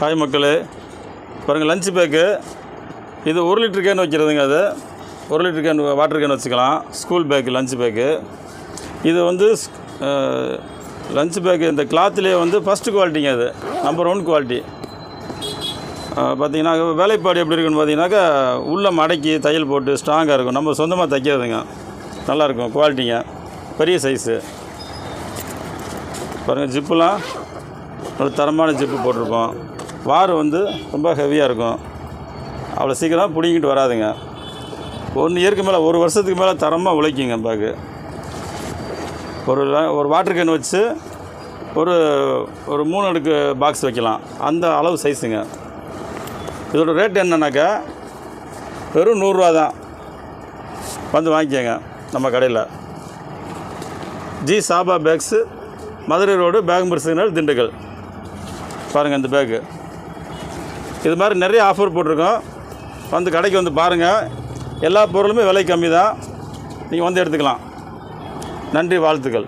Hi மக்களே, பாருங்கள் lunch bag. இது 1 லிட்டர் கேன் வைக்கிறதுங்க. அது 1 லிட்டர் கேன் வாட்டர் கேன் வச்சுக்கலாம். School bag lunch bag. இது வந்து லஞ்ச் பேக்கு இந்த கிளாத்துலேயே வந்து ஃபஸ்ட்டு குவாலிட்டிங்க. அது நம்பர் 1 குவாலிட்டி. பார்த்திங்கன்னா வேலைப்பாடு எப்படி இருக்குன்னு பார்த்தீங்கன்னாக்கா உள்ளே மடக்கி தையல் போட்டு ஸ்ட்ராங்காக இருக்கும். நம்ம சொந்தமாக தைக்கிறதுங்க. நல்லாயிருக்கும் குவாலிட்டிங்க. பெரிய சைஸு பாருங்கள். ஜிப்புலாம் ஒரு தரமான ஜிப்பு போட்டிருக்கோம். வார் வந்து ரொம்ப ஹெவியாக இருக்கும். அவ்வளோ சீக்கிரம் பிடிங்கிட்டு வராதுங்க. 1 இயருக்கு மேலே 1 வருஷத்துக்கு மேலே தரமாக உழைக்குங்க பேக்கு. ஒரு வாட்டர் கேன் வச்சு ஒரு 3 அடுக்கு பாக்ஸ் வைக்கலாம். அந்த அளவு சைஸுங்க. இதோட ரேட் என்னன்னாக்கா வெறும் 100 ரூபா தான். வந்து வாங்கிக்கோங்க நம்ம கடையில். G Saba bags, Madurai road, Begambur signal, Dindigul. பாருங்கள் இந்த பேக்கு. இது மாதிரி நிறைய ஆஃபர் போட்டிருக்கோம். வந்து கடைக்கு வந்து பாருங்கள். எல்லா பொருளுமே விலை கம்மி தான். நீங்கள் வந்து எடுத்துக்கலாம். நன்றி, வாழ்த்துக்கள்.